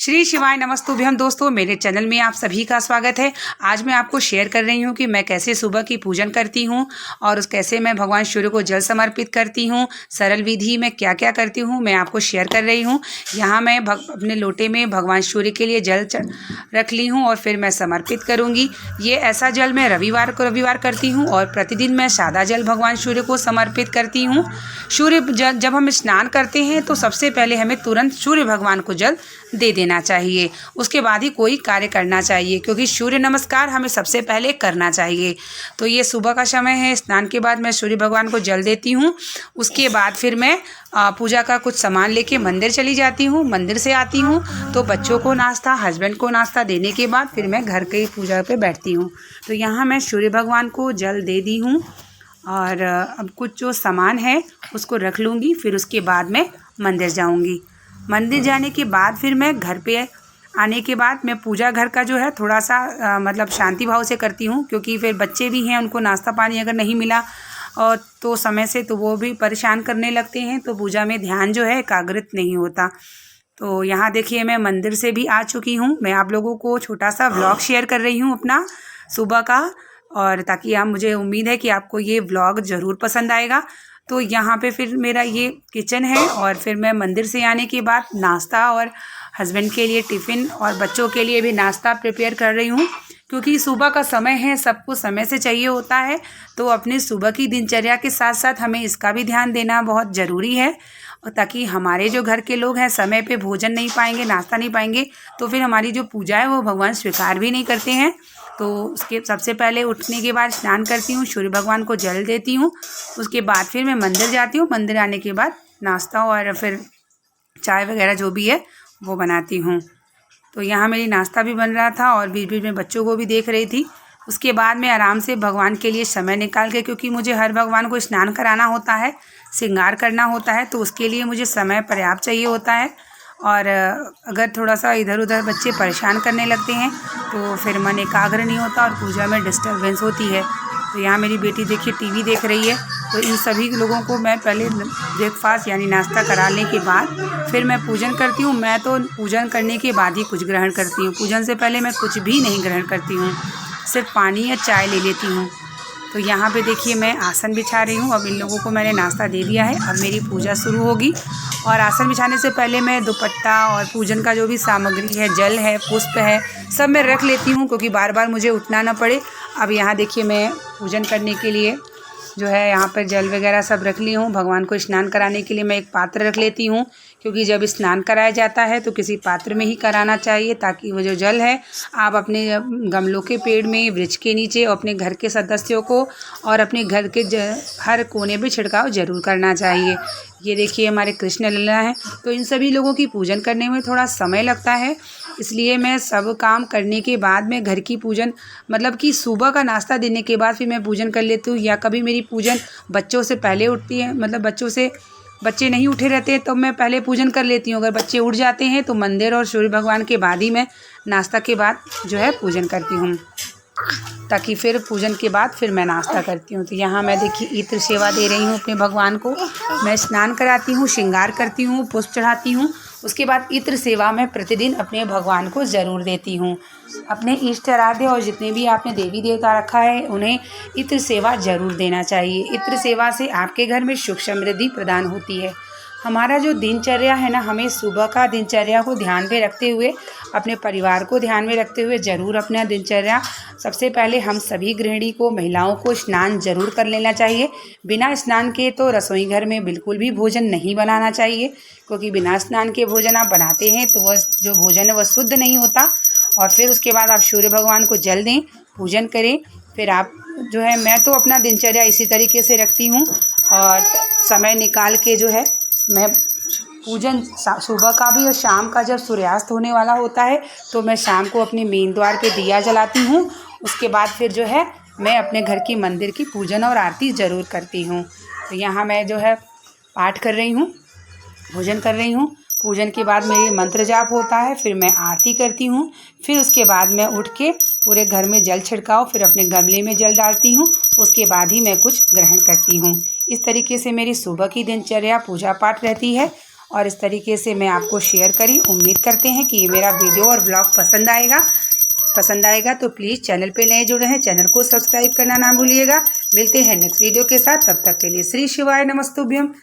श्री शिवाय नमस्तुभ्यम। दोस्तों, मेरे चैनल में आप सभी का स्वागत है। आज मैं आपको शेयर कर रही हूँ कि मैं कैसे सुबह की पूजन करती हूँ और कैसे मैं भगवान सूर्य को जल समर्पित करती हूँ। सरल विधि में क्या क्या करती हूँ मैं आपको शेयर कर रही हूँ। यहाँ मैं अपने लोटे में भगवान सूर्य के लिए जल रख ली हूँ और फिर मैं समर्पित करूँगी। ये ऐसा जल मैं रविवार करती हूँ और प्रतिदिन मैं सादा जल भगवान सूर्य को समर्पित करती हूँ। सूर्य जब हम स्नान करते हैं तो सबसे पहले हमें तुरंत सूर्य भगवान को जल दे देना चाहिए, उसके बाद ही कोई कार्य करना चाहिए, क्योंकि सूर्य नमस्कार हमें सबसे पहले करना चाहिए। तो ये सुबह का समय है। स्नान के बाद मैं सूर्य भगवान को जल देती हूँ। उसके बाद फिर मैं पूजा का कुछ सामान लेके मंदिर चली जाती हूँ। मंदिर से आती हूँ तो बच्चों को नाश्ता, हस्बैंड को नाश्ता देने के बाद फिर मैं घर की पूजा पे बैठती हूँ। तो यहाँ मैं सूर्य भगवान को जल दे दी हूँ और अब कुछ जो सामान है उसको रख लूँगी। फिर उसके बाद मैं मंदिर जाऊँगी। मंदिर जाने के बाद फिर मैं घर पे आने के बाद मैं पूजा घर का जो है थोड़ा सा मतलब शांति भाव से करती हूँ, क्योंकि फिर बच्चे भी हैं, उनको नाश्ता पानी अगर नहीं मिला और तो समय से तो वो भी परेशान करने लगते हैं, तो पूजा में ध्यान जो है एकाग्रित नहीं होता। तो यहाँ देखिए मैं मंदिर से भी आ चुकी हूँ। मैं आप लोगों को छोटा सा व्लॉग शेयर कर रही हूँ अपना सुबह का, और ताकि आप, मुझे उम्मीद है कि आपको ये व्लॉग ज़रूर पसंद आएगा। तो यहाँ पे फिर मेरा ये किचन है और फिर मैं मंदिर से आने के बाद नाश्ता और हस्बैंड के लिए टिफ़िन और बच्चों के लिए भी नाश्ता प्रिपेयर कर रही हूँ, क्योंकि सुबह का समय है, सबको समय से चाहिए होता है। तो अपनी सुबह की दिनचर्या के साथ साथ हमें इसका भी ध्यान देना बहुत ज़रूरी है, और ताकि हमारे जो घर के लोग हैं समय पे भोजन नहीं पाएंगे, नाश्ता नहीं पाएंगे, तो फिर हमारी जो पूजा है वो भगवान स्वीकार भी नहीं करते हैं। तो उसके सबसे पहले उठने के बाद स्नान करती हूँ, सूर्य भगवान को जल देती हूँ। उसके बाद फिर मैं मंदिर जाती हूँ। मंदिर आने के बाद नाश्ता और फिर चाय वगैरह जो भी है वो बनाती हूँ। तो यहाँ मेरी नाश्ता भी बन रहा था और बीच बीच में बच्चों को भी देख रही थी। उसके बाद मैं आराम से भगवान के लिए समय निकाल के, क्योंकि मुझे हर भगवान को स्नान कराना होता है, श्रृंगार करना होता है, तो उसके लिए मुझे समय पर्याप्त चाहिए होता है। और अगर थोड़ा सा इधर उधर बच्चे परेशान करने लगते हैं तो फिर मन एकाग्र नहीं होता और पूजा में डिस्टर्बेंस होती है। तो यहाँ मेरी बेटी देखिए टीवी देख रही है। तो इन सभी लोगों को मैं पहले ब्रेकफास्ट यानी नाश्ता कराने के बाद फिर मैं पूजन करती हूँ। मैं तो पूजन करने के बाद ही कुछ ग्रहण करती हूँ। पूजन से पहले मैं कुछ भी नहीं ग्रहण करती हूँ, सिर्फ पानी या चाय ले लेती हूँ। तो यहाँ पे देखिए मैं आसन बिछा रही हूँ। अब इन लोगों को मैंने नाश्ता दे दिया है, अब मेरी पूजा शुरू होगी। और आसन बिछाने से पहले मैं दुपट्टा और पूजन का जो भी सामग्री है, जल है, पुष्प है, सब मैं रख लेती हूँ, क्योंकि बार बार मुझे उठना ना पड़े। अब यहाँ देखिए मैं पूजन करने के लिए जो है यहाँ पर जल वगैरह सब रख ली हूँ। भगवान को स्नान कराने के लिए मैं एक पात्र रख लेती हूँ, क्योंकि जब स्नान कराया जाता है तो किसी पात्र में ही कराना चाहिए, ताकि वो जो जल है आप अपने गमलों के पेड़ में, वृक्ष के नीचे और अपने घर के सदस्यों को और अपने घर के हर कोने पे छिड़काव जरूर करना चाहिए। ये देखिए हमारे कृष्ण लल्ला हैं। तो इन सभी लोगों की पूजन करने में थोड़ा समय लगता है, इसलिए मैं सब काम करने के बाद में घर की पूजन, मतलब कि सुबह का नाश्ता देने के बाद फिर मैं पूजन कर लेती हूँ। या कभी मेरी पूजन बच्चों से पहले उठती है, मतलब बच्चे नहीं उठे रहते हैं तो मैं पहले पूजन कर लेती हूँ। अगर बच्चे उठ जाते हैं तो मंदिर और सूर्य भगवान के बाद ही मैं नाश्ता के बाद जो है पूजन करती हूँ, ताकि फिर पूजन के बाद फिर मैं नाश्ता करती हूँ। तो यहाँ मैं देखिए इत्र सेवा दे रही हूँ अपने भगवान को। मैं स्नान कराती हूँ, श्रृंगार करती हूँ, पुष्प चढ़ाती हूँ। उसके बाद इत्र सेवा मैं प्रतिदिन अपने भगवान को ज़रूर देती हूँ। अपने इष्ट आराध्य और जितने भी आपने देवी देवता रखा है उन्हें इत्र सेवा ज़रूर देना चाहिए। इत्र सेवा से आपके घर में सुख समृद्धि प्रदान होती है। हमारा जो दिनचर्या है ना, हमें सुबह का दिनचर्या को ध्यान में रखते हुए, अपने परिवार को ध्यान में रखते हुए ज़रूर अपना दिनचर्या, सबसे पहले हम सभी गृहिणी को, महिलाओं को स्नान ज़रूर कर लेना चाहिए। बिना स्नान के तो रसोई घर में बिल्कुल भी भोजन नहीं बनाना चाहिए, क्योंकि बिना स्नान के भोजन आप बनाते हैं तो वह जो भोजन है वह शुद्ध नहीं होता। और फिर उसके बाद आप सूर्य भगवान को जल दें, पूजन करें। फिर आप जो है, मैं तो अपना दिनचर्या इसी तरीके से रखती हूँ और समय निकाल के जो है मैं पूजन सुबह का भी और शाम का, जब सूर्यास्त होने वाला होता है तो मैं शाम को अपने मेन द्वार पे दिया जलाती हूँ। उसके बाद फिर जो है मैं अपने घर की मंदिर की पूजन और आरती ज़रूर करती हूँ। तो यहाँ मैं जो है पाठ कर रही हूँ, भोजन कर रही हूँ। पूजन के बाद मेरी मंत्र जाप होता है, फिर मैं आरती करती हूँ। फिर उसके बाद मैं उठ के पूरे घर में जल छिड़काओ, फिर अपने गमले में जल डालती हूँ। उसके बाद ही मैं कुछ ग्रहण करती हूँ। इस तरीके से मेरी सुबह की दिनचर्या पूजा पाठ रहती है। और इस तरीके से मैं आपको शेयर करी। उम्मीद करते हैं कि ये मेरा वीडियो और ब्लॉग पसंद आएगा तो प्लीज़ चैनल पे नए जुड़े हैं, चैनल को सब्सक्राइब करना ना भूलिएगा। मिलते हैं नेक्स्ट वीडियो के साथ, तब तक के लिए श्री शिवाय नमस्तुभ्यम।